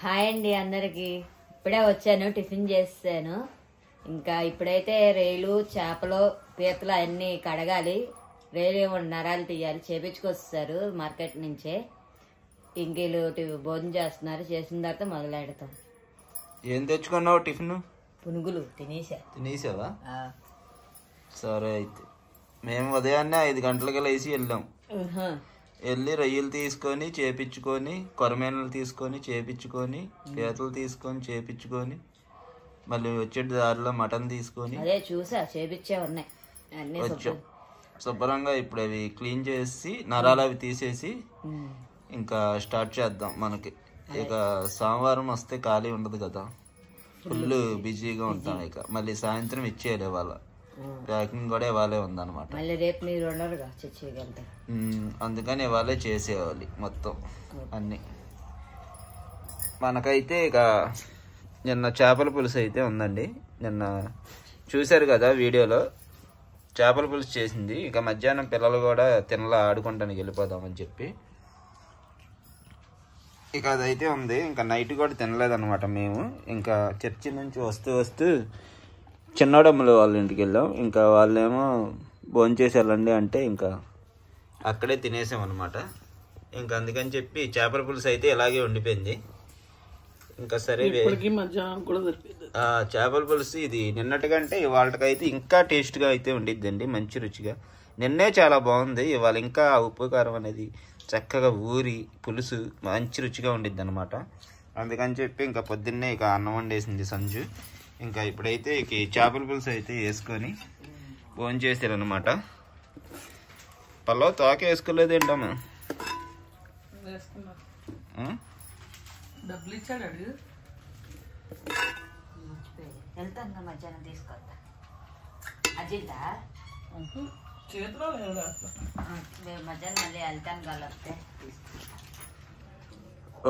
Hi అండి అందరికి. ఇప్పుడే వచ్చాను, టిఫిన్ చేసాను. ఇంకా ఇప్పుడైతే రేలు చేపలు పీతలు అన్ని కడగాలి. రేలు నరాలు తీయాలి, చేపించుకొస్తారు మార్కెట్ నుంచే. ఇంకీలు భోజనం చేస్తున్నారు, చేసిన తర్వాత మొదలెడతాం. ఏం తెచ్చుకున్నావు టిఫిన్? పునుగులు తినేసావా? సరే అయితే మేము ఉదయాన్నే 5 గంటలకి లేచి వెళ్ళాం. వెళ్ళి రొయ్యలు తీసుకొని చేపించుకొని, కొరమేనలు తీసుకొని చేపించుకొని, పీతలు తీసుకొని చేపించుకొని, మళ్ళీ వచ్చే దారిలో మటన్ తీసుకొని వచ్చాం. శుభ్రంగా ఇప్పుడు అవి క్లీన్ చేసి నరాలు అవి తీసేసి ఇంకా స్టార్ట్ చేద్దాం. మనకి ఇక సోమవారం వస్తే ఖాళీ ఉండదు కదా, ఫుల్ బిజీగా ఉంటాం. ఇక మళ్ళీ సాయంత్రం ఇచ్చేయాలి, ఇవాళ ప్యాకింగ్ కూడా ఇవాళే ఉందన్నమాట. రేపు మీరు ఉండరుగా చర్చికి, అందుకని ఇవాళే చేసేవాలి మొత్తం అన్ని. మనకైతే ఇక నిన్న చేపల పులుసు అయితే ఉందండి. నిన్న చూశారు కదా వీడియోలో, చేపల పులుసు చేసింది. ఇక మధ్యాహ్నం పిల్లలు కూడా తినలా, ఆడుకుంటానికి వెళ్ళిపోదామని చెప్పి ఇక అదైతే ఉంది. ఇంకా నైట్ కూడా తినలేదన్నమాట మేము. ఇంకా చర్చి నుంచి వస్తూ చిన్నడమ్మలు వాళ్ళ ఇంటికి వెళ్ళాం. ఇంకా వాళ్ళేమో భోంచేసి వెళ్ళండి అంటే ఇంకా అక్కడే తినేసాం అనమాట. ఇంకా అందుకని చెప్పి చేపల పులుసు అయితే ఇలాగే ఉండిపోయింది. ఇంకా సరే చేపల పులుసు ఇది నిన్నటికంటే ఇవాళకైతే ఇంకా టేస్ట్గా అయితే ఉండిద్దండి, మంచి రుచిగా. నిన్నే చాలా బాగుంది, ఇవాళ ఇంకా ఉప్పు కారం అనేది చక్కగా ఊరి పులుసు మంచి రుచిగా ఉండిద్ది అనమాట. అందుకని చెప్పి ఇంకా పొద్దున్నే ఇక అన్నం వండేసింది సంజు. ఇంకా ఇప్పుడైతే ఇక చేపల పులుసు అయితే వేసుకొని భోంచేసారనమాట. పల్లవ తోక వేసుకోలేదు ఏంటమ్మా?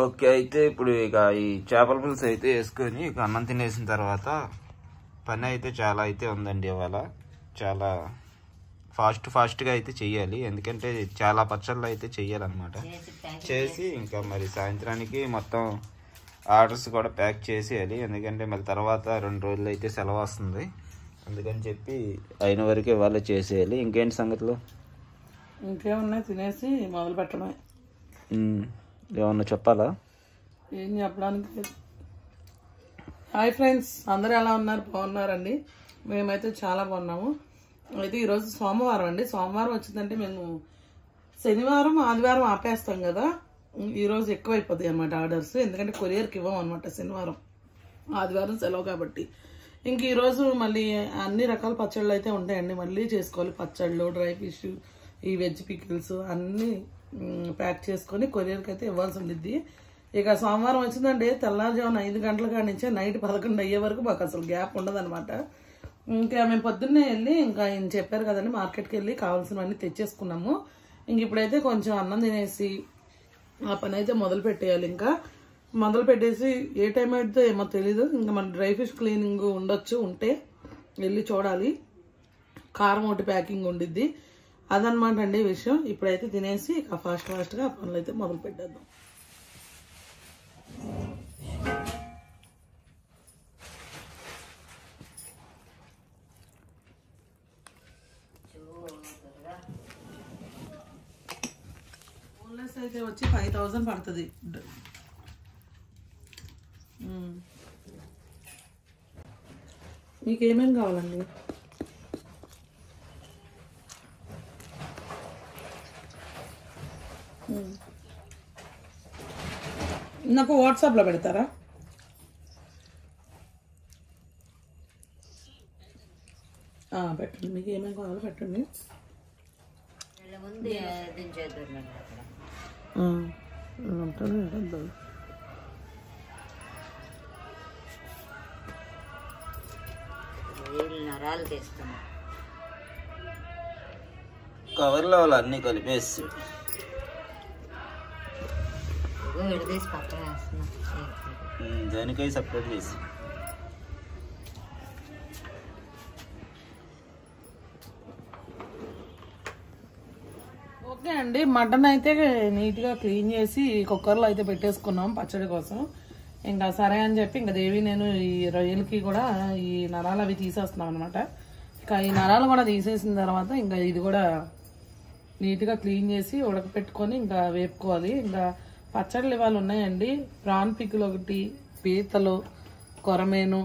ఓకే, అయితే ఇప్పుడు ఇక ఈ చేపల పులుసు అయితే వేసుకొని ఇక అన్నం తినేసిన తర్వాత పని అయితే చాలా అయితే ఉందండి. ఇవాళ చాలా ఫాస్ట్గా అయితే చెయ్యాలి, ఎందుకంటే చాలా పచ్చళ్ళు అయితే చెయ్యాలన్నమాట. చేసి ఇంకా మరి సాయంత్రానికి మొత్తం ఆర్డర్స్ కూడా ప్యాక్ చేసేయాలి, ఎందుకంటే మళ్ళీ తర్వాత 2 రోజులు అయితే సెలవు వస్తుంది. అందుకని చెప్పి అయిన వరకు ఇవాళ చేసేయాలి. ఇంకేంటి సంగతులు? ఇంకేమున్నాయి, తినేసి మొదలు పెట్టడమే. ఏమన్నా చెప్పాలా? ఏం చెప్పడానికి. హాయ్ ఫ్రెండ్స్, అందరూ ఎలా ఉన్నారు? బాగున్నారండి? మేమైతే చాలా బాగున్నాము. అయితే ఈరోజు సోమవారం అండి. సోమవారం వచ్చిందంటే మేము శనివారం ఆదివారం ఆపేస్తాం కదా, ఈరోజు ఎక్కువైపోతాయి అన్నమాట ఆర్డర్స్. ఎందుకంటే కొరియర్కి ఇవ్వం అనమాట శనివారం ఆదివారం సెలవు కాబట్టి. ఇంక ఈరోజు మళ్ళీ అన్ని రకాల పచ్చళ్ళు అయితే ఉంటాయండి, మళ్ళీ చేసుకోవాలి. పచ్చళ్ళు, డ్రై ఫిష్, ఈ వెజ్ పికిల్స్ అన్నీ ప్యాక్ చేసుకొని కొరియర్కి అయితే ఇవ్వాల్సి ఉండిద్ది. ఇక సోమవారం వచ్చిందంటే తెల్లారుజామున 5 గంటల కాడి నుంచే నైట్ 11 అయ్యే వరకు మాకు అసలు గ్యాప్ ఉండదన్నమాట. ఇంకా మేము పొద్దున్నే వెళ్ళి ఇంకా ఆయన చెప్పారు కదండి, మార్కెట్కి వెళ్ళి కావాల్సినవన్నీ తెచ్చేసుకున్నాము. ఇంక ఇప్పుడైతే కొంచెం అన్నం తినేసి ఆ పని అయితే మొదలు పెట్టేయాలి. ఇంకా మొదలు పెట్టేసి ఏ టైం అయితే ఏమో తెలీదు. ఇంకా మన డ్రై ఫిష్ క్లీనింగ్ ఉండొచ్చు, ఉంటే వెళ్ళి చూడాలి. కారం ఒకటి ప్యాకింగ్ ఉండిద్ది, అదనమాట అండి విషయం. ఇప్పుడైతే తినేసి ఇక ఫాస్ట్గా ఆ పనులు అయితే మొదలు పెట్టేద్దాం. బోన్లెస్ అయితే వచ్చి 5000 పడుతుంది. మీకు ఏమేమి కావాలండి? నాకు వాట్సాప్లో పెడతారా? పెట్టండి, మీకు ఏమేమి కావాలో పెట్టండి. కవర్లో వాళ్ళు అన్నీ కలిపేసి దానికై సపరేట్ చేసి ఓకే అండి, మటన్ అయితే నీట్గా క్లీన్ చేసి కుక్కర్లో అయితే పెట్టేసుకున్నాం పచ్చడి కోసం. ఇంకా సరే అని చెప్పి ఇంకా దేవి నేను ఈ రొయ్యలకి కూడా ఈ నరాలు అవి తీసేస్తున్నాం అనమాట. ఇంకా ఈ నరాలు కూడా తీసేసిన తర్వాత ఇంకా ఇది కూడా నీట్గా క్లీన్ చేసి ఉడకపెట్టుకొని ఇంకా వేపుకోవాలి. ఇంకా పచ్చళ్ళు ఇవాళ ఉన్నాయండి. ప్రాన్ పిక్కులు ఒకటి, పీతలు, కొరమేను,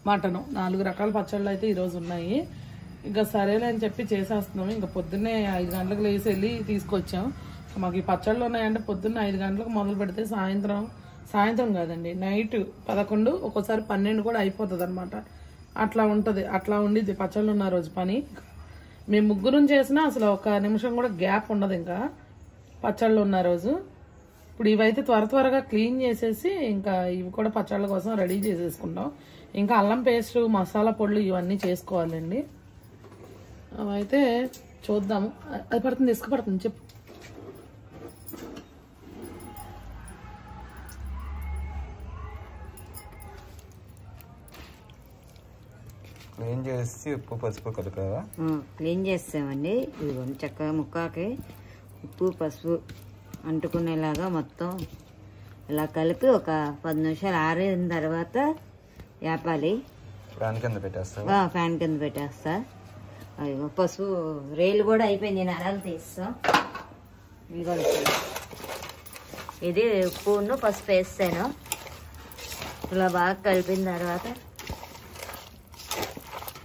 మటను, 4 రకాల పచ్చళ్ళు అయితే ఈరోజు ఉన్నాయి. ఇంకా సరేలే అని చెప్పి చేసేస్తున్నాము. ఇంకా పొద్దున్నే 5 గంటలకు లేచి వెళ్ళి తీసుకొచ్చాం. మాకు ఈ పచ్చళ్ళు ఉన్నాయంటే పొద్దున్న 5 గంటలకు మొదలు పెడితే సాయంత్రం కాదండి, నైట్ 11, ఒక్కోసారి 12 కూడా అయిపోతుంది అనమాట. అట్లా ఉంటుంది. అట్లా ఉండిద్ది పచ్చళ్ళు ఉన్న రోజు పని. మేము ముగ్గురం చేసినా అసలు 1 నిమిషం కూడా గ్యాప్ ఉండదు ఇంకా పచ్చళ్ళు ఉన్న రోజు. ఇప్పుడు ఇవైతే త్వరగా క్లీన్ చేసేసి ఇంకా ఇవి కూడా పచ్చళ్ళ కోసం రెడీ చేసేసుకుంటాం. ఇంకా అల్లం పేస్ట్, మసాలా పొడులు ఇవన్నీ చేసుకోవాలండి. అవైతే చూద్దాము. అది పడుతుంది, ఇసుక పడుతుంది, చెప్పు. క్లీన్ చేసి ఉప్పు పసుపు కలిపావా? క్లీన్ చేసామండి. ఇదిగోండి చక్కగా ముక్కకి ఉప్పు పసుపు అంటుకునేలాగా మొత్తం ఇలా కలిపి ఒక 10 నిమిషాలు ఆరిన తర్వాత వేపాలి. ఫ్యాన్ కింద పెట్టేస్తా. ఫ్యాన్ కింద పెట్టేస్తా. అదిగో పసుపు రేలు కూడా అయిపోయింది, నరాలు తీస్తాం. ఇది ఉప్పును పసుపు వేస్తాను. ఇలా బాగా కలిపిన తర్వాత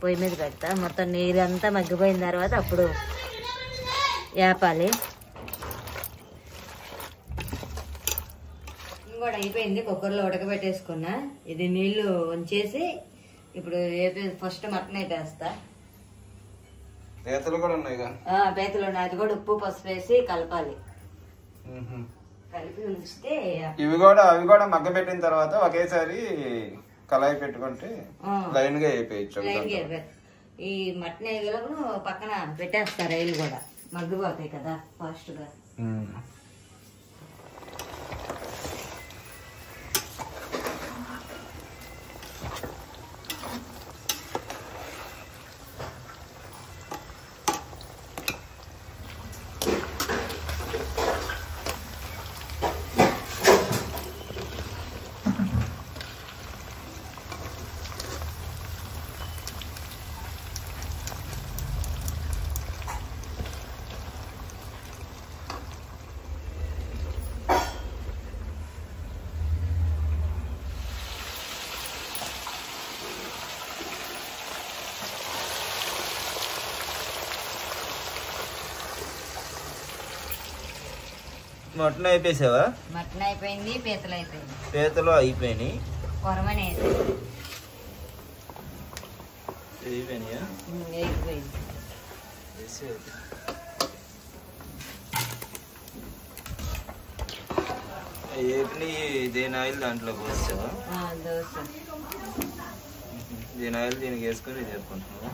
పొయ్యి మీద పెడతా. మొత్తం నీరంతా మగ్గిపోయిన తర్వాత అప్పుడు వేపాలి. కూడా అయిపోయింది, కుక్కర్లో ఉడకబెట్టేసుకున్నా. ఇది నీళ్లు వంచేసి ఇప్పుడు ఫస్ట్ మటన్ వేపేస్తా. పీతలు కూడా ఉన్నాయి. పీతలు ఉన్నాయి, అది కూడా ఉప్పు పసుపు వేసి కలపాలి. కలిపి ఉంచితే అవి కూడా మగ్గబెట్టిన తర్వాత ఒకేసారి కళాయి పెట్టుకుంటే లైన్ గా అయిపోయచ్చు. ఈ మటన్ వేయగలను పక్కన పెట్టేస్తా. రైలు కూడా మగ్గిపోతాయి కదా ఫాస్ట్ గా. మటన్ అయిపోయావా? మటన్ అయిపోయింది, పీతలు అయిపోయింది. పీతలు అయిపోయినాయి, కొరమని అయిపోయినాయా? దీని ఆయిల్ దాంట్లో పోస్తావా? దీని ఆయిల్ దీనికి వేసుకొని ఇది వేసుకుంటున్నావా?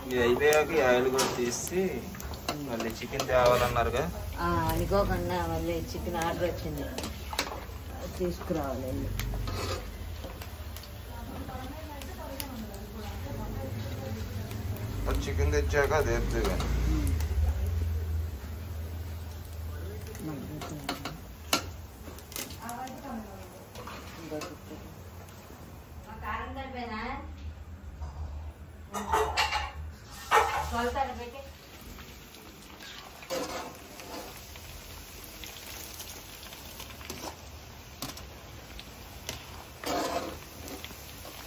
ఇది అయిపోయాక ఈ ఆయిల్ కూడా తీసి మళ్ళీ చికెన్ తేవాలన్నారుగా, అనుకోకుండా మళ్ళీ చికెన్ ఆర్డర్ వచ్చింది, తీసుకురావాలి. చికెన్ తెచ్చాక అది వేపుతుంది కానీ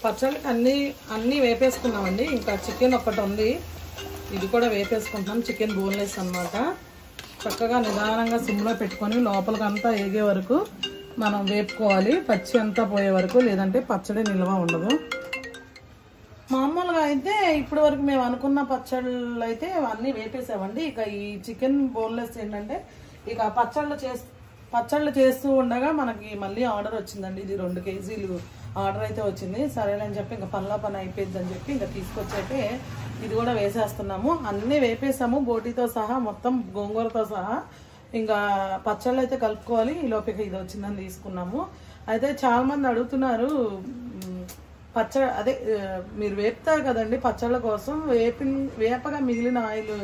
పచ్చళ్ళకి అన్నీ వేపేసుకున్నామండి. ఇంకా చికెన్ ఒకటి ఉంది, ఇది కూడా వేపేసుకుంటున్నాం. చికెన్ బోన్లెస్ అన్నమాట. చక్కగా నిదానంగా సిమ్లో పెట్టుకొని లోపలికంతా ఏగే వరకు మనం వేపుకోవాలి, పచ్చి అంతా పోయే వరకు, లేదంటే పచ్చడి నిల్వ ఉండదు. మామూలుగా అయితే ఇప్పటి వరకు మేము అనుకున్న పచ్చళ్ళు అయితే అన్నీ వేపేసామండి. ఇక ఈ చికెన్ బోన్లెస్ ఏంటంటే ఇక పచ్చళ్ళు చేస్తూ ఉండగా మనకి మళ్ళీ ఆర్డర్ వచ్చిందండి. ఇది 2 కేజీలు ఆర్డర్ అయితే వచ్చింది. సరేనని చెప్పి ఇంకా పని అయిపోయింది అని చెప్పి ఇంకా తీసుకొచ్చైతే ఇది కూడా వేసేస్తున్నాము. అన్నీ వేపేసాము, బోటీతో సహా, మొత్తం గోంగూరతో సహా. ఇంకా పచ్చళ్ళు అయితే కలుపుకోవాలి. ఈ లోపల ఇది వచ్చిందని తీసుకున్నాము. అయితే చాలా మంది అడుగుతున్నారు, మీరు వేపుతారు కదండి పచ్చళ్ళ కోసం, వేపగా మిగిలిన ఆయిల్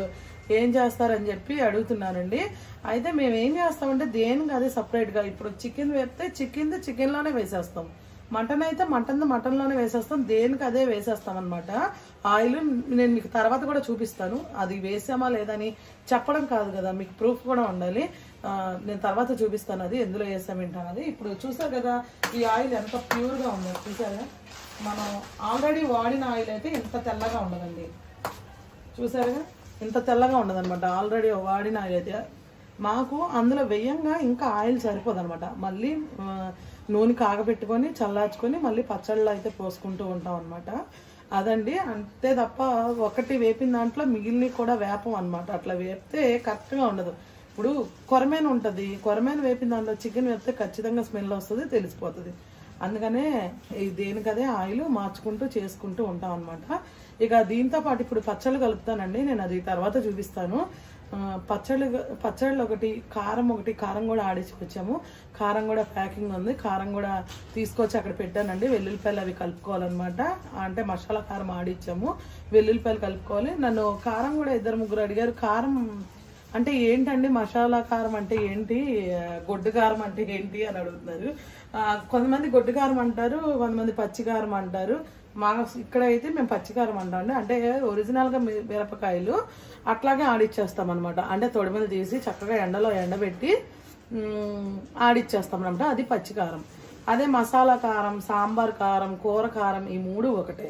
ఏం చేస్తారని చెప్పి అడుగుతున్నానండి. అయితే మేము ఏం చేస్తామంటే దేనికి అదే సపరేట్గా ఇప్పుడు చికెన్ వేస్తే చికెన్లోనే వేసేస్తాం, మటన్ అయితే మటన్లోనే వేసేస్తాం, దేనికి అదే వేసేస్తాం అనమాట. ఆయిల్ నేను మీకు తర్వాత కూడా చూపిస్తాను, అది వేసామా లేదని చెప్పడం కాదు కదా, మీకు ప్రూఫ్ కూడా ఉండాలి. నేను తర్వాత చూపిస్తాను అది ఎందులో వేసాం ఏంటన్నది. ఇప్పుడు చూసారు కదా ఈ ఆయిల్ ఎంత ప్యూర్గా ఉందో చూసారా. మనం ఆల్రెడీ వాడిన ఆయిల్ అయితే ఇంత తెల్లగా ఉండదండి, చూసారుగా ఇంత తెల్లగా ఉండదు అనమాట. ఆల్రెడీ వాడిన ఆయిల్ అయితే మాకు అందులో వేయంగా ఇంకా ఆయిల్ సరిపోదు అనమాట. మళ్ళీ నూనె కాగబెట్టుకొని చల్లార్చుకొని మళ్ళీ పచ్చళ్ళు అయితే పోసుకుంటూ ఉంటాం అనమాట. అదండి, అంతే తప్ప ఒకటి వేపిన దాంట్లో మిగిలిన కూడా వేపం అనమాట. అట్లా వేపితే కరెక్ట్గా ఉండదు. ఇప్పుడు కొరమేను ఉంటుంది, కొరమేను వేపిన దాంట్లో చికెన్ వేపితే ఖచ్చితంగా స్మెల్ వస్తుంది, తెలిసిపోతుంది. అందుకనే దేనికదే ఆయిల్ మార్చుకుంటూ చేసుకుంటూ ఉంటాం అనమాట. ఇక దీంతో పాటు ఇప్పుడు పచ్చళ్ళు కలుపుతానండి, నేను అది తర్వాత చూపిస్తాను. పచ్చళ్ళు ఒకటి కారం కూడా ఆడించుకొచ్చాము. కారం కూడా ప్యాకింగ్ ఉంది, కారం కూడా తీసుకొచ్చి అక్కడ పెట్టానండి. వెల్లుల్లిపాయలు అవి కలుపుకోవాలన్నమాట. అంటే మసాలా కారం ఆడిచ్చాము, వెల్లుల్లిపాయలు కలుపుకోవాలి. నన్ను కారం కూడా 2-3 అడిగారు, కారం అంటే ఏంటండి, మసాలా కారం అంటే ఏంటి, గొడ్డు కారం అంటే ఏంటి అని అడుగుతున్నారు. కొంతమంది గొడ్డు కారం అంటారు, కొంతమంది పచ్చి కారం అంటారు. మా ఇక్కడ అయితే మేము పచ్చికారం అంటామండి. అంటే ఒరిజినల్గా మిరపకాయలు అట్లాగే ఆడిచ్చేస్తాం అనమాట. అంటే తొడిమలు తీసి చక్కగా ఎండలో ఎండబెట్టి ఆడిచ్చేస్తాం అనమాట, అది పచ్చికారం. అదే మసాలా కారం, సాంబార్ కారం, కూర కారం ఈ 3 ఒకటే.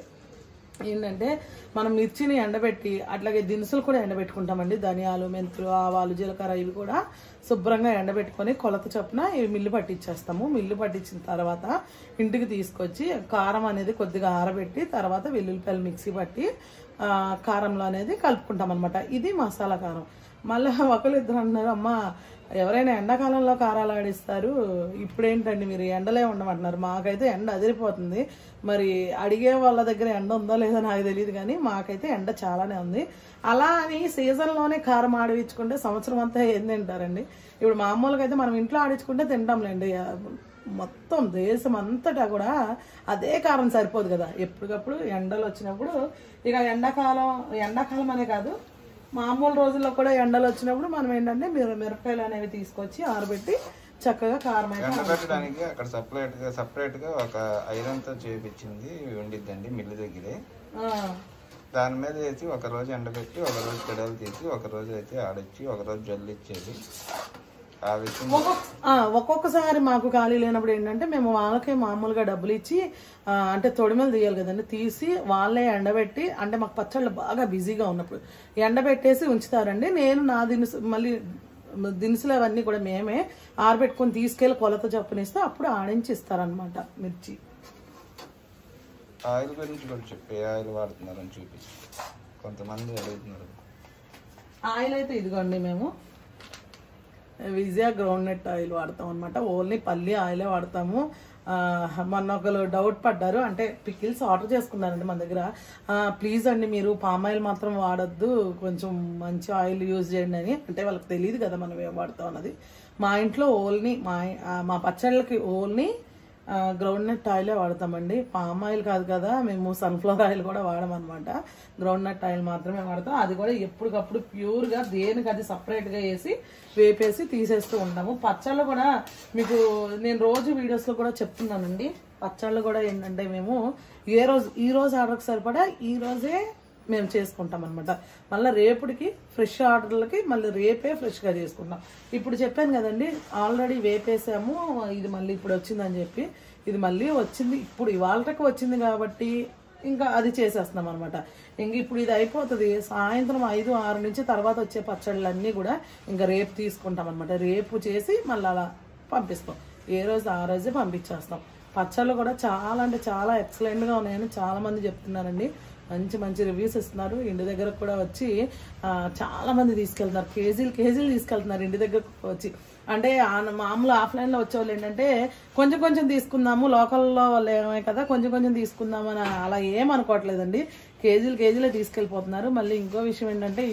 ఏంటంటే మనం మిర్చిని ఎండబెట్టి అట్లాగే దినుసులు కూడా ఎండబెట్టుకుంటామండి. ధనియాలు, మెంతులు, ఆవాలు, జీలకర్ర ఇవి కూడా శుభ్రంగా ఎండబెట్టుకొని కొలత చొప్పున ఇవి మిల్లు పట్టించేస్తాము. మిల్లు పట్టించిన తర్వాత ఇంటికి తీసుకొచ్చి కారం అనేది కొద్దిగా ఆరబెట్టి తర్వాత వెల్లుల్లిపాయలు మిక్సీ పట్టి కారంలో అనేది కలుపుకుంటాం అనమాట. ఇది మసాలా కారం. మళ్ళీ ఒకరిద్దరు అంటున్నారు, అమ్మ ఎవరైనా ఎండాకాలంలో కారాలు ఆడిస్తారు, ఇప్పుడేంటండి మీరు ఎండలే ఉండమంటున్నారు. మాకైతే ఎండ అదిరిపోతుంది. మరి అడిగే వాళ్ళ దగ్గర ఎండ ఉందో లేదో నాకు తెలియదు, కానీ మాకైతే ఎండ చాలానే ఉంది. అలా అని సీజన్లోనే కారం ఆడించుకుంటే సంవత్సరం అంతా ఏం తింటారండి. ఇప్పుడు మామూలుగా అయితే మనం ఇంట్లో ఆడించుకుంటే తింటాంలేండి, మొత్తం దేశం అంతటా కూడా అదే కారం సరిపోదు కదా. ఎప్పటికప్పుడు ఎండలు వచ్చినప్పుడు ఇక ఎండాకాలం అనే కాదు, మామూలు రోజుల్లో కూడా ఎండలు వచ్చినప్పుడు మనం ఏంటంటే మిరపకాయలు అనేవి తీసుకొచ్చి ఆరబెట్టి చక్కగా కారం అయితే ఎండబెట్టడానికి అక్కడ సపరేట్ గా ఒక ఐరన్తో చేపించింది ఉండిద్దండి మిల్లు దగ్గరే. దాని మీద వేసి ఒక రోజు ఎండబెట్టి ఒక రోజు పెడలు తీసి ఒక రోజు అయితే ఆడిచ్చి ఒక రోజు జల్లు ఇచ్చేది. ఆ విషయం ఒక్కొక్కసారి మాకు ఖాళీ లేనప్పుడు ఏంటంటే మేము వాళ్ళకే మామూలుగా డబ్బులు ఇచ్చి అంటే తొడిమలు తీయాలి కదండి, తీసి వాళ్ళే ఎండబెట్టి, అంటే మాకు పచ్చళ్ళు బాగా బిజీగా ఉన్నప్పుడు ఎండబెట్టేసి ఉంచుతారండి. నేను నా మళ్ళీ దినుసులు అవన్నీ కూడా మేమే ఆరబెట్టుకొని తీసుకెళ్ళి కొలత చొప్పునిస్తే అప్పుడు ఆడించి ఇస్తారనమాట. మిర్చి ఆయిల్ గురించి కూడా చెప్పి ఆయిల్ వాడుతున్నారని చూపించి కొంతమంది అడుగుతున్నారు. ఆయిల్ అయితే ఇదిగోండి, మేము విజయ గ్రౌండ్ నట్ ఆయిల్ వాడతాం అనమాట. ఓన్లీ పల్లి ఆయిలే వాడతాము. మొన్న ఒకరు డౌట్ పడ్డారు, అంటే పికిల్స్ ఆర్డర్ చేసుకున్నారండి మన దగ్గర. ప్లీజ్ అండి మీరు పామ్ ఆయిల్ మాత్రం వాడొద్దు, కొంచెం మంచి ఆయిల్ యూజ్ చేయండి అని. అంటే వాళ్ళకి తెలియదు కదా మనం ఏం వాడతాం అన్నది. మా ఇంట్లో ఓన్లీ మా పచ్చళ్ళకి ఓన్లీ గ్రౌండ్ నట్ ఆయిలే వాడతామండి. పామ్ ఆయిల్ కాదు కదా, మేము సన్ఫ్లవర్ ఆయిల్ కూడా వాడమన్నమాట. గ్రౌండ్ నట్ ఆయిల్ మాత్రమే వాడతాం. అది కూడా ఎప్పటికప్పుడు ప్యూర్గా దేనికి అది సపరేట్గా వేసి వేపేసి తీసేస్తూ ఉంటాము. పచ్చళ్ళు కూడా మీకు నేను రోజు వీడియోస్లో కూడా చెప్తున్నానండి. పచ్చళ్ళు కూడా ఏంటంటే మేము ఈ రోజు ఆర్డర్కి సరిపడా ఈ రోజే మేము చేసుకుంటాం అనమాట. మళ్ళీ రేపటికి ఫ్రెష్ ఆర్డర్లకి మళ్ళీ రేపే ఫ్రెష్గా చేసుకుంటాం. ఇప్పుడు చెప్పాను కదండి, ఆల్రెడీ వేపేసాము, ఇది మళ్ళీ ఇప్పుడు వచ్చిందని చెప్పి. ఇది మళ్ళీ వచ్చింది, ఇప్పుడు ఇవాళకి వచ్చింది కాబట్టి ఇంకా అది చేసేస్తున్నాం అనమాట. ఇంక ఇప్పుడు ఇది అయిపోతుంది, సాయంత్రం 5-6 నుంచి తర్వాత వచ్చే పచ్చళ్ళన్నీ కూడా ఇంకా రేపు తీసుకుంటాం అనమాట. రేపు చేసి మళ్ళీ అలా పంపిస్తాం, ఏ రోజు ఆ రోజే పంపించేస్తాం. పచ్చళ్ళు కూడా చాలా అంటే చాలా ఎక్సలెంట్గా ఉన్నాయని చాలామంది చెప్తున్నారండి. మంచి మంచి రివ్యూస్ ఇస్తున్నారు. ఇంటి దగ్గర కూడా వచ్చి చాలా మంది తీసుకెళ్తున్నారు, కేజీలు తీసుకెళ్తున్నారు ఇంటి దగ్గరకు వచ్చి. అంటే మామూలు ఆఫ్లైన్లో వచ్చేవాళ్ళు ఏంటంటే కొంచెం తీసుకుందాము, లోకల్లో వాళ్ళు ఏమే కదా కొంచెం తీసుకుందామని అలా ఏమనుకోవట్లేదండి. కేజీలే తీసుకెళ్ళిపోతున్నారు. మళ్ళీ ఇంకో విషయం ఏంటంటే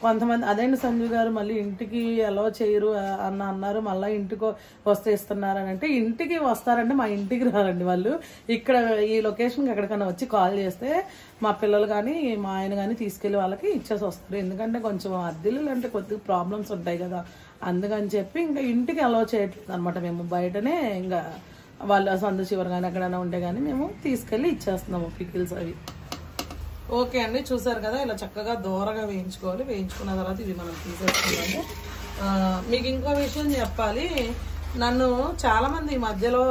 కొంతమంది అదేంటి సంజు గారు మళ్ళీ ఇంటికి అలౌ చేయరు అన్నారు, మళ్ళీ ఇంటికి వస్తే ఇస్తున్నారు అని అంటే ఇంటికి వస్తారంటే మా ఇంటికి రారండి వాళ్ళు. ఇక్కడ ఈ లొకేషన్కి ఎక్కడికైనా వచ్చి కాల్ చేస్తే మా పిల్లలు కానీ మా ఆయన కానీ తీసుకెళ్లి వాళ్ళకి ఇచ్చేసి వస్తారు. ఎందుకంటే కొంచెం అద్దెలు అంటే కొద్దిగా ప్రాబ్లమ్స్ ఉంటాయి కదా, అందుకని చెప్పి ఇంకా ఇంటికి అలౌ చేయట్లేదు అనమాట. మేము బయటనే ఇంకా వాళ్ళ సందు చివరి కానీ ఎక్కడైనా ఉంటే కానీ మేము తీసుకెళ్ళి ఇచ్చేస్తున్నాము పికిల్స్ అవి. ఓకే అండి, చూసారు కదా ఇలా చక్కగా దూరగా వేయించుకోవాలి. వేయించుకున్న తర్వాత ఇవి మనం తీసేసుకున్నాము. మీకు ఇంకో విషయం చెప్పాలి, నన్ను చాలా మంది ఈ మధ్యలో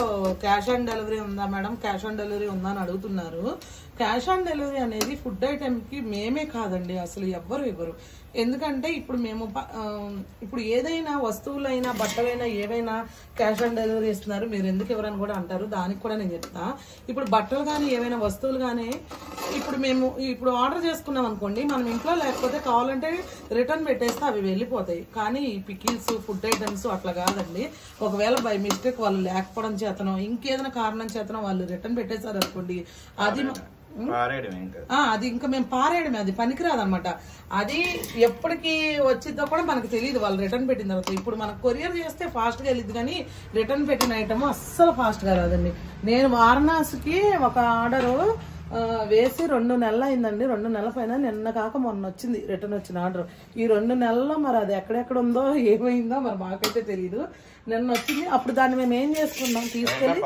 క్యాష్ ఆన్ డెలివరీ ఉందా మేడం, క్యాష్ ఆన్ డెలివరీ ఉందా అని అడుగుతున్నారు. క్యాష్ ఆన్ డెలివరీ అనేది ఫుడ్ ఐటెంకి మేమే కాదండి, అసలు ఎవ్వరు ఇవ్వరు. ఎందుకంటే ఇప్పుడు మేము ఇప్పుడు ఏదైనా వస్తువులైనా బట్టలైనా ఏవైనా క్యాష్ ఆన్ డెలివరీ ఇస్తున్నారు, మీరు ఎందుకు ఎవరని కూడా అంటారు. దానికి కూడా నేను చెప్తా. ఇప్పుడు బట్టలు కానీ ఏవైనా వస్తువులు కానీ ఇప్పుడు మేము ఇప్పుడు ఆర్డర్ చేసుకున్నాం అనుకోండి, మనం ఇంట్లో లేకపోతే కావాలంటే రిటర్న్ పెట్టేస్తే అవి వెళ్ళిపోతాయి. కానీ ఈ పికిల్స్ ఫుడ్ ఐటమ్స్ అట్లా కాదండి. ఒకవేళ బై మిస్టేక్ వాళ్ళు లేకపోవడం చేతనో ఇంకేదైనా కారణం చేతనో వాళ్ళు రిటర్న్ పెట్టేశారు అనుకోండి, అది ఇంకా మేము పారేయడమే, అది పనికిరాదు అనమాట. అది ఎప్పటికి వచ్చిందో కూడా మనకు తెలియదు వాళ్ళు రిటర్న్ పెట్టిన తర్వాత. ఇప్పుడు మనకు కొరియర్ చేస్తే ఫాస్ట్ గా వెళ్ళిద్ది, కానీ రిటర్న్ పెట్టిన ఐటమ్ అస్సలు ఫాస్ట్ గా రాదండి. నేను వారణాసికి ఒక ఆర్డరు వేసి 2 నెలలు అయిందండి. 2 నెలల పైన నిన్న కాక మొన్న వచ్చింది రిటర్న్ వచ్చిన ఆర్డర్. ఈ 2 నెలల్లో మరి అది ఎక్కడెక్కడ ఉందో ఏమైందో మరి మాకైతే తెలియదు. నిన్న వచ్చింది. అప్పుడు దాన్ని మేము ఏం చేసుకున్నాం, తీసుకెళ్ళి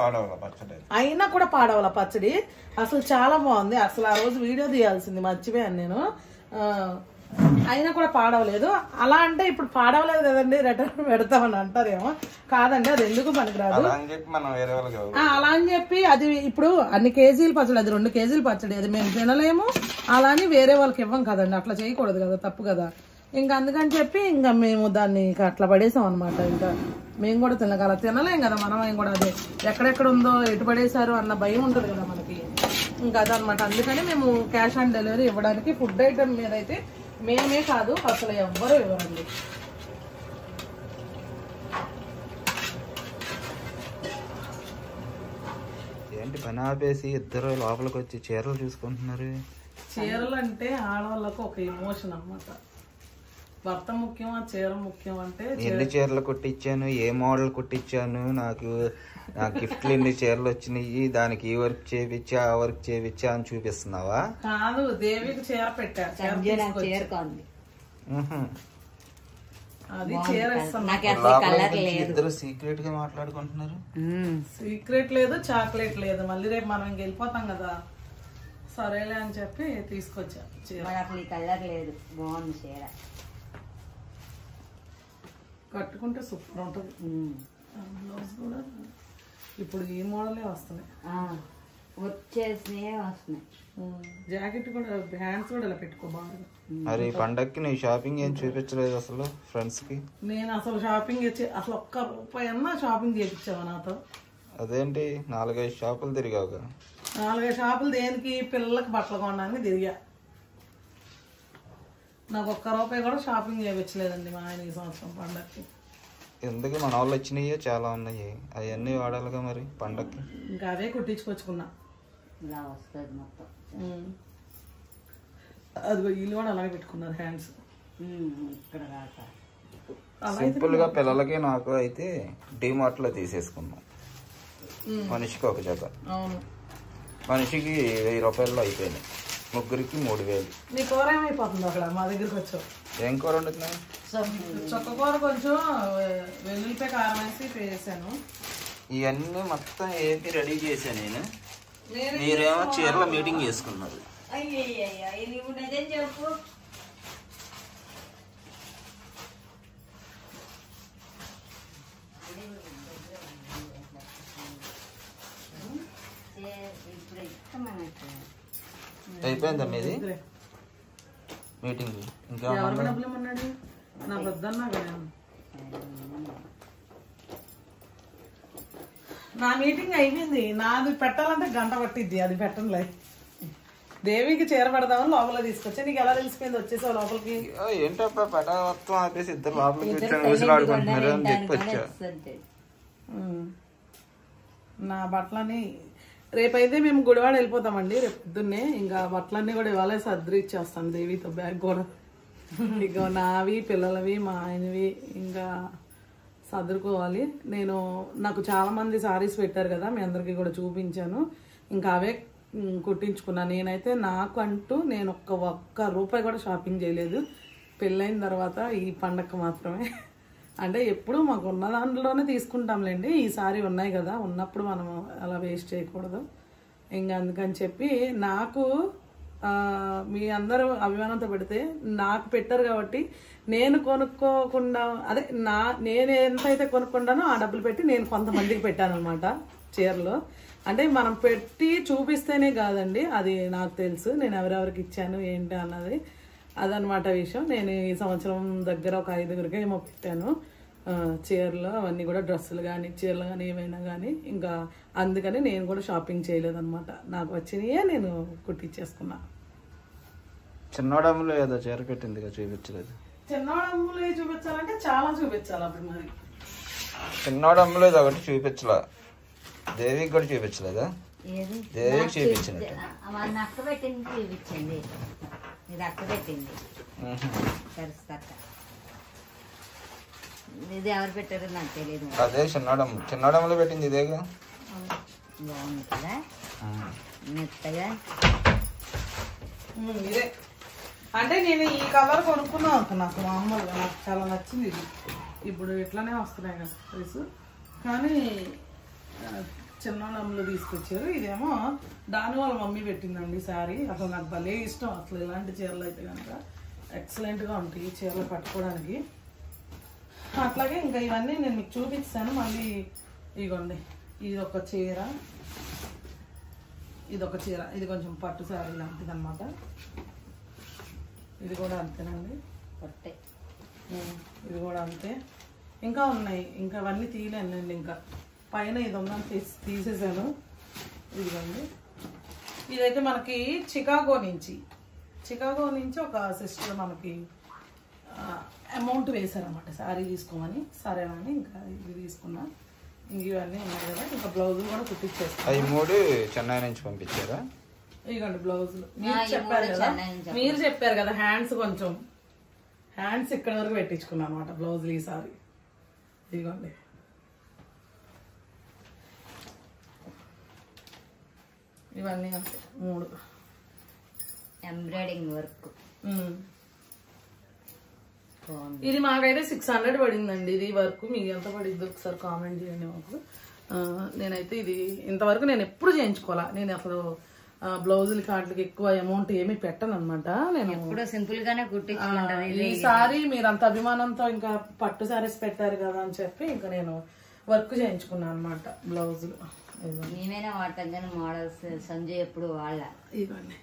అయినా కూడా పాడవాల పచ్చడి అసలు చాలా బాగుంది. అసలు ఆ రోజు వీడియో తీయాల్సింది మర్చిపోయాను నేను, అయినా కూడా పాడవలేదు. అలా అంటే ఇప్పుడు పాడవలేదు కదండి రిటర్న్ పెడతామని అంటారేమో, కాదండి అది ఎందుకు పనికిరాదు అలా అని చెప్పి. అది ఇప్పుడు అన్ని కేజీలు పచ్చడి, అది 2 కేజీలు పచ్చడి, అది మేము తినలేము, అలా అని వేరే వాళ్ళకి ఇవ్వం కదండి, అట్లా చేయకూడదు కదా, తప్పు కదా. ఇంకా అందుకని చెప్పి ఇంకా మేము దాన్ని అట్లా పడేసాం అనమాట. ఇంకా మేము కూడా తినలేం కదా మనం కూడా, అదే ఎక్కడెక్కడ ఉందో ఎటు పడేశారు అన్న భయం ఉంటుంది కదా మనకి. ఇంకా అదనమాట. అందుకని మేము క్యాష్ ఆన్ డెలివరీ ఇవ్వడానికి ఫుడ్ ఐటమ్ మీద అయితే మేమే కాదు అసలు ఎవ్వరూ ఇవ్వరండి. ఏంటి పని ఆపేసి ఇద్దరు లోపలికి వచ్చి చీరలు చూసుకుంటున్నారు? చీరలు అంటే ఆడవాళ్ళకు ఒక ఎమోషన్ అన్నమాట. భర్త ముఖ్యం, చీర ముఖ్యం. అంటే ఎన్ని చీరలు కుట్టించాను, ఏ మోడల్ కుట్టించాను, నాకు గిఫ్ట్లు ఎన్ని చీరలు వచ్చినాయి, దానికి ఈ వర్క్ చేపించా ఆ వర్క్ చేపించా అని చూపిస్తున్నావా? కాదు, దేవికి చీర పెట్టారు, అది చీర ఇద్దరు సీక్రెట్ గా మాట్లాడుకుంటున్నారు. సీక్రెట్ లేదు, చాక్లెట్ లేదు. మళ్ళీ రేపు మనం వెళ్ళిపోతాం కదా, సరేలే అని చెప్పి తీసుకొచ్చా చీర. అసలు కలర్ లేదు, బాగుంది చీర, కట్టుకుంటే సూపర్ ఉంటుంది. బ్లౌజ్ కూడా ఇప్పుడు ఈ మోడలే వస్తున్నాయి, వచ్చేసినాయి వస్తున్నాయి. జాకెట్ కూడా హ్యాండ్స్ కూడా ఇలా పెట్టుకో బాగా. మరి పండక్కి నీ షాపింగ్ ఏం చూపించలేదు అసలు ఫ్రెండ్స్ కి? నేను అసలు షాపింగ్ అసలు ఒక్క రూపాయి అన్నా షాపింగ్ చేయించావా నాతో? అదేంటి 4-5 షాపులు తిరిగావుగా? 4-5 షాపులు దేనికి? పిల్లలకి బట్టలు కొనడానికి తిరిగా. నాకు ఒక్క రూపాయి కూడా షాపింగ్ చేయించలేదండి మా ఆయన ఈ సంవత్సరం పండక్కి. ఎందుకు? మన వాళ్ళు వచ్చినాయో చాలా ఉన్నాయి, అవన్నీ వాడాలిగా మరి పండక్కి. ఇంకా అవే కుట్టించుకొచ్చుకున్నా. ఇలా వస్తుంది మొత్తం. అది వీళ్ళు కూడా అలాగే పెట్టుకున్నారు హ్యాండ్స్. సింపుల్ గా పిల్లలకి నాకు అయితే డిమార్ట్ లో తీసేసుకున్నాం. మనిషికి ఒక జత, మనిషికి 1000 రూపాయల్లో అయిపోయినాయి. ముగ్గురికి 3000. నీ కూర ఏమైపోతుంది అక్కడ మా దగ్గరికి వచ్చావు? ఏం కూర వండుతున్నావు? చొక్క కూర కొంచెం వెల్లుల్లిపాయ కారం వేసి వేసాను. ఇవన్నీ మొత్తం ఏపీ రెడీ చేశాను నేను. మీరేమో చీరలో మీటింగ్ చేసుకున్నారు. చెప్పు. అయిపోయిందా మీది మీటింగ్? ఇంకా డబ్బులు ఇమ్మన్నాడు నా వద్దన్నా కదా. నా మీటింగ్ అయిపోయింది. నాది పెట్టాలంటే గంట పట్టిద్ది, అది పెట్టంలే. దేవికి చీర పెడదామని లోపల తీసుకొచ్చా. నీకు ఎలా తెలిసిపోయింది వచ్చేసావు లోపలికి? ఏంటబ్బా పటావత్వం ఆపేసి ఇద్దరు లోపలికి వచ్చాను ఊసులాడుకుంటున్నారు అని చెప్పి వచ్చా. నా బట్టలని రేపైతే మేము గుడివాడ వెళ్ళిపోతామండి. రేపు పొద్దున్నే ఇంకా బట్టలన్నీ కూడా ఇవాళ సర్ది ఇచ్చేస్తాను దేవితో బ్యాగ్ కూడా. ఇక నావి పిల్లలవి మా ఆయనవి ఇంకా సర్దుకోవాలి. నాకు చాలా మంది సారీస్ పెట్టారు కదా, మీ అందరికీ కూడా చూపించాను. ఇంకా అవే కుట్టించుకున్నాను. నేనైతే నాకంటూ నేను ఒక్క రూపాయి కూడా షాపింగ్ చేయలేదు. పెళ్ళైన తర్వాత ఈ పండగ మాత్రమే. అంటే ఎప్పుడు మాకు ఉన్న దాంట్లోనే తీసుకుంటాంలేండి. ఈసారి ఉన్నాయి కదా, ఉన్నప్పుడు మనం అలా వేస్ట్ చేయకూడదు. ఇంకా అందుకని చెప్పి నాకు మీ అందరూ అభిమానంతో పెడితే నాకు పెట్టారు కాబట్టి నేను కొనుక్కోకుండా నేను ఎంతైతే కొనుక్కుంటానో ఆ డబ్బులు పెట్టి నేను కొంతమందికి పెట్టాను అనమాట చీరలు. అంటే మనం పెట్టి చూపిస్తేనే కాదండి, అది నాకు తెలుసు నేను ఎవరెవరికి ఇచ్చాను ఏంటి అన్నది. అదనమాట విషయం. నేను ఈ సంవత్సరం దగ్గర ఒక 5గురికి ఏమో పెట్టాను చీరలు, అవన్నీ కూడా డ్రెస్సులు కానీ చీరలు కానీ ఏమైనా కానీ. ఇంకా అందుకని నేను కూడా షాపింగ్ చేయలేదన్నమాట. నాకు వచ్చినాయే నేను కుట్టించేసుకున్నా. చిన్నోడమ్ములు ఏదో చీర పెట్టింది చూపించలేదు. చిన్నోడమ్ములు చూపించాలంటే చాలా చూపించాలి. అప్పుడు మరి చిన్నోడమ్ములు ఇది ఒకటి చూపించలా, దేవికి కూడా చూపించలేదా? దేవికి చూపించింది. అక్క పెట్టింది చూపించింది, ఇది అక్క పెట్టింది. ఇది ఎవరు పెట్టారో నాకు తెలియదు. అదే చిన్నోడమ్ములు పెట్టింది ఇదేగా. బాగుంది కదా మెత్తగా. ఇదే అంటే నేను ఈ కలర్ కొనుక్కున్నాను, నాకు మామూలుగా నాకు చాలా నచ్చింది ఇది. ఇప్పుడు ఇట్లానే వస్తున్నాయి కదా ప్రైస్, కానీ చిన్నోడమ్ములు తీసుకొచ్చారు. ఇదేమో దాని వాళ్ళ మమ్మీ పెట్టిందండి శారీ. అసలు నాకు భలే ఇష్టం అసలు ఇలాంటి చీరలు అయితే కనుక ఎక్సలెంట్గా ఉంటాయి ఈ చీరలు కట్టుకోవడానికి. అట్లాగే ఇంకా ఇవన్నీ నేను మీకు చూపిస్తాను మళ్ళీ. ఇదిగోండి, ఇదొక చీర, ఇదొక చీర, ఇది కొంచెం పట్టు శారీ లాంటిది అనమాట. ఇది కూడా అంతేనండి, పట్టే. ఇది కూడా అంతే. ఇంకా ఉన్నాయి, ఇంకా అవన్నీ తీయలేనండి. ఇంకా పైన ఇది ఉందని తీసేసాను. ఇదిగోండి, ఇదైతే మనకి చికాగో నుంచి ఒక సిస్టర్ మనకి అమౌంట్ వేశారనమాట శారీ తీసుకోమని. సరేనని ఇంకా ఇది తీసుకున్నా. ఇంక ఇవన్నీ ఉన్నాయి కదా, ఇంకా బ్లౌజులు కూడా కుట్టించేస్తాను. అవి 3 చెన్నై నుంచి పంపించారా? ఇదిగోండి బ్లౌజులు. మీరు చెప్పారు కదా హ్యాండ్స్ ఇక్కడ వరకు పెట్టించుకున్నాను అనమాట బ్లౌజులు ఈసారి. ఇదిగోండి, ఇవన్నీ అంతే 3 ఎంబ్రాయిడింగ్ వర్క్. ఇది మాకైతే 600 పడిందండి. ఇది వర్క్ మీకు ఎంత పడింది ఒకసారి కామెంట్ చేయండి మాకు. నేనైతే ఇది ఇంతవరకు నేను ఎప్పుడు చేయించుకోవాలా. నేను అసలు బ్లౌజులకి వాటికి ఎక్కువ అమౌంట్ ఏమి పెట్టను అనమాట. నేను ఎప్పుడు సింపుల్ గానే కుట్టించుకుంటాను. ఈసారి మీరు అంత అభిమానంతో ఇంకా పట్టు సారీస్ పెట్టారు కదా అని చెప్పి ఇంకా నేను వర్క్ చేయించుకున్నాను అనమాట బ్లౌజులు. మేమైనా వాడతాం కానీ మోడల్స్ సంజయ్ ఎప్పుడు వాళ్ళ. ఇవన్నీ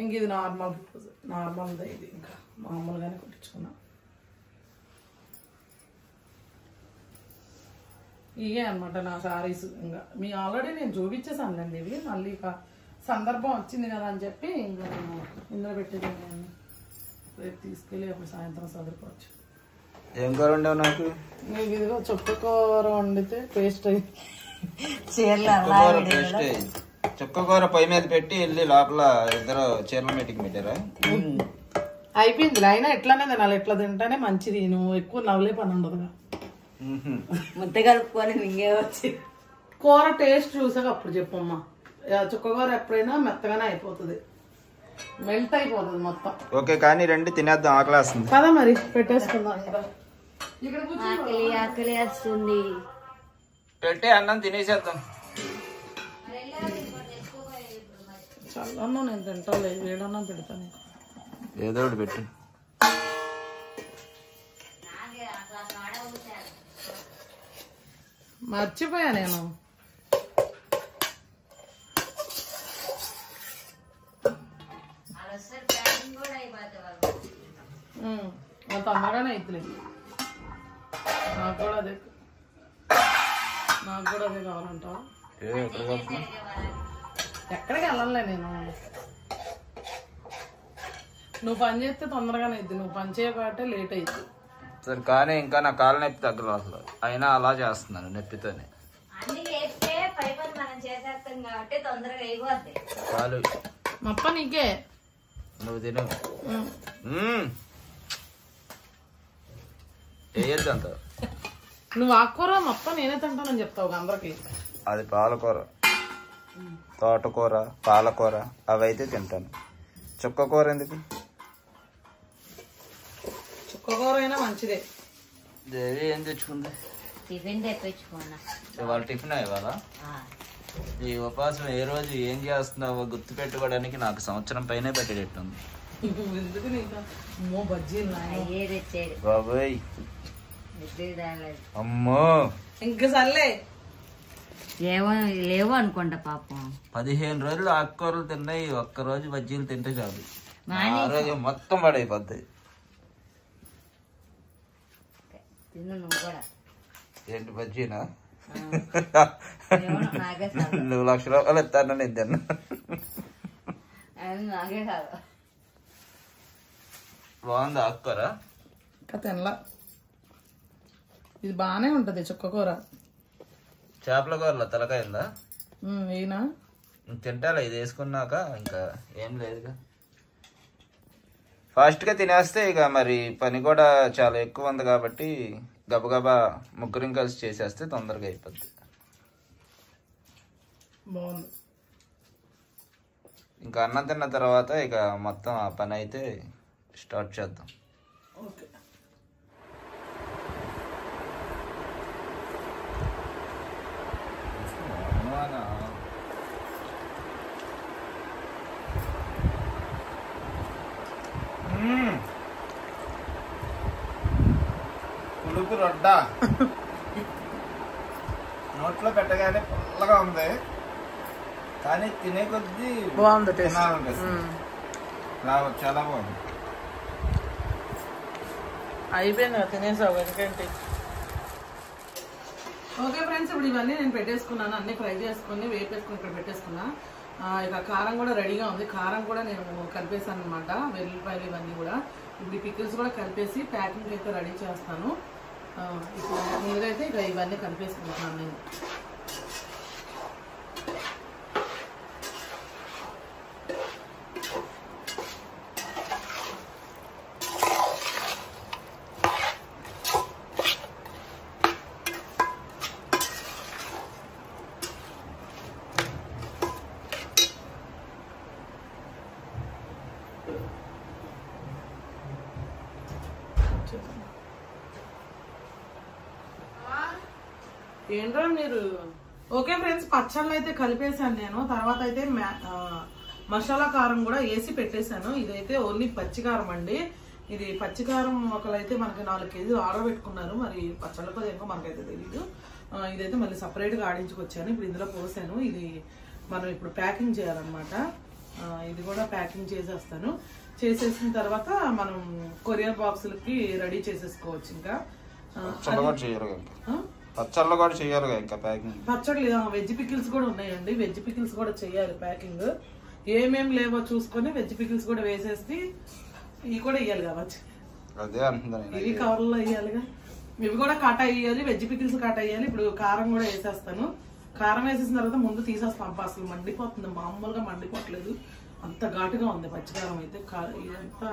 ఇంక ఇది నార్మల్దే. ఇది ఇంకా మామూలుగానే కుట్టించుకున్నా. ఇవే అనమాట నా శారీస్. ఇంకా మీ ఆల్రెడీ నేను చూపించేసానండి ఇవి. మళ్ళీ ఇక సందర్భం వచ్చింది కదా అని చెప్పి ఇంకా నేను ఇందులో పెట్టేది. నేను రేపు తీసుకెళ్ళి అప్పుడు సాయంత్రం చదువుకోవచ్చు. ఏం కూర ఉండవు నాకు? నీకు ఇదిగో చుక్కకూర వండితే పేస్ట్ అయింది. చుక్కకూర పొయ్యి మీద పెట్టి వెళ్ళి లోపల ఇద్దరు చీరల మీటింగ్ పెట్టారా? అయిపోయింది. అయినా ఎట్లానే తినాలి, ఎట్లా తింటేనే మంచిది. నువ్వు ఎక్కువ నవ్వులే పని ఉండదుగా. ముద్ద కలుపుకొని మింగే వచ్చి కూర టేస్ట్ చూసాక అప్పుడు చెప్పమ్మా. చుక్కకూర ఎప్పుడైనా మెత్తగానే అయిపోతుంది, మెల్ట్ అయిపోతుంది మొత్తం. ఓకే కానీ రండి తినేద్దాం, ఆకలి వస్తుంది కదా. మరి పెట్టేసుకుందాం. ఆకలి వేస్తుంది. పెట్టి అన్నం తినేసేద్దాం. చల్లన్నం నేను తింటాలే, వేడన్నం పెడతాను. ఏదో ఒకటి పెట్టు. మర్చిపోయా నేను. అంత తొందరగానే అవుతుంది. నాకు కూడా అదే కావాలంటావా? ఎక్కడికి వెళ్ళాలే నేను. నువ్వు పని చేస్తే తొందరగానే అవుతుంది, నువ్వు పని చేయకపోతే లేట్ అవుతుంది. సరే కానీ ఇంకా నా కాళ్ళ నొప్పి తగ్గలేదు అసలు, అయినా అలా చేస్తున్నాను నొప్పితోనే. అన్ని చేస్తే పై పని మనం చేసేస్తాం కాబట్టి తొందరగా అయిపోద్ది. చాలు మప్ప నీకే, నువ్వు తిను. వేయద్దు అంత. నువ్వు ఆకుకూర మప్ప నేనే తింటానని చెప్తావు అందరికి. అది పాలకూర, తోటకూర, పాలకూర అవి అయితే తింటాను. చుక్కకూర ఎందుకు? చుక్కకూర అయినా మంచిదే. దేవి ఏం తెచ్చుకుంది? టిఫిన్ తెప్పించుకున్నా. ఇవాళ టిఫిన్ ఇవాళ. ఈ ఉపవాసం ఏ రోజు ఏం చేస్తున్నావో గుర్తు పెట్టుకోవడానికి నాకు సంవత్సరం పైనే పెట్టేటట్టుంది. ఎందుకు నీకు అమ్మో బజ్జీలు అయ్యే తెచ్చేది బాబోయ్, నిద్ర తాగలేదు. అమ్మో ఇంకా సర్లే. లేవు అనుకుంటా పాపం. 15 రోజులు ఆకుకూరలు తిన్నాయి, ఒక్కరోజు బజ్జీలు తింటే చాలు, మానేసా. ఆరోగ్యం మొత్తం పడైపోద్ది. తిను నువ్వు కూడా. ఏంటి బజ్జీనా? నాకే కాదు, నువ్వు 1,00,000 రూపాయలు ఇస్తాను నేను తిన్నా. నాకే కాదు. బాగుంది ఆకుకూర. ఇంకా తినలా. ఇది బాగానే ఉంటది చుక్కకూర. చేపల కూరలో తలకాయ ఉందా? ఈయన తింటాలా ఇది వేసుకున్నాక? ఇంకా ఏం లేదుగా, ఫాస్ట్గా తినేస్తే ఇక మరి పని కూడా చాలా ఎక్కువ ఉంది కాబట్టి గబగబా ముగ్గురం కలిసి చేసేస్తే తొందరగా అయిపోద్ది. బాగుంది. ఇంకా అన్నం తిన్న తర్వాత ఇక మొత్తం ఆ పని అయితే స్టార్ట్ చేద్దాం. ఓకే. పులుపు రొడ్డ నోట్లో పెట్టగానే పుల్లగా ఉంది, కానీ తినే కొద్దీ బాగుంది, చాలా బాగుంది. అయిపోయింది తినేసావు ఎందుకంటే. ఓకే ఫ్రెండ్స్, ఇప్పుడు ఇవన్నీ నేను పెట్టేసుకున్నాను, అన్ని ఫ్రై చేసుకుని వేపేసుకుని ఇక్కడ పెట్టేసుకున్నా. ఇక కారం కూడా రెడీగా ఉంది, కారం కూడా నేను కలిపేసాను అనమాట, వెల్లుల్లిపాయలు ఇవన్నీ కూడా. ఇప్పుడు ఈ పికిల్స్ కూడా కలిపేసి ప్యాకింగ్ అయితే రెడీ చేస్తాను. ఇప్పుడు ముందుగా అయితే ఇక ఇవన్నీ కలిపేసుకుంటున్నాను నేను. ఏంట్రా మీరు. ఓకే ఫ్రెండ్స్, పచ్చళ్ళు అయితే కలిపేశాను నేను. తర్వాత అయితే మసాలా కారం కూడా వేసి పెట్టేశాను. ఇదైతే ఓన్లీ పచ్చికారం అండి. ఇది పచ్చికారం ఒకరైతే మనకి 4 కేజీలు ఆర్డర్ పెట్టుకున్నారు, మరి పచ్చళ్ళకో దేనికో మనకైతే తెలీదు. ఇదైతే మళ్ళీ సపరేట్గా ఆడించుకొచ్చాను. ఇప్పుడు ఇందులో పోసాను. ఇది మనం ఇప్పుడు ప్యాకింగ్ చేయాలన్నమాట. ఇది కూడా ప్యాకింగ్ చేసేస్తాను. చేసేసిన తర్వాత మనం కొరియర్ బాక్సులకి రెడీ చేసేసుకోవచ్చు. ఇంకా పచ్చళ్ళు కూడా చేయాలి ఇంకా ప్యాకింగ్. పచ్చళ్ళు వెజ్ పికిల్స్ కూడా ఉన్నాయండి, వెజ్ పికిల్స్ కూడా చేయాలి ప్యాకింగ్. ఏమేమి లేవో చూసుకొని వెజ్ పికిల్స్ కూడా వేసేసి ఇవి కూడా ఇవ్వాలి కావచ్చు. అదే అంటున్నాను, ఇవి కవర్లో వేయాలిగా, ఇవి కూడా కట్ అయ్యాలి, వెజ్ పికిల్స్ కట్ అయ్యాలి. ఇప్పుడు కారం కూడా వేసేస్తాను. కారం వేసేసిన తర్వాత ముందు తీసేస్తాం. అసలు మండిపోతుంది, మామూలుగా మండిపోవట్లేదు, అంత ఘాటుగా ఉంది పచ్చికారం అయితే. ఇదంతా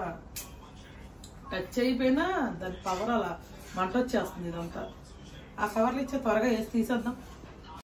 టచ్ అయిపోయినా దాని పవర్ అలా మంట వచ్చేస్తుంది. ఇదంతా ఆ కవర్లు ఇచ్చే త్వరగా వేసి తీసేద్దాం.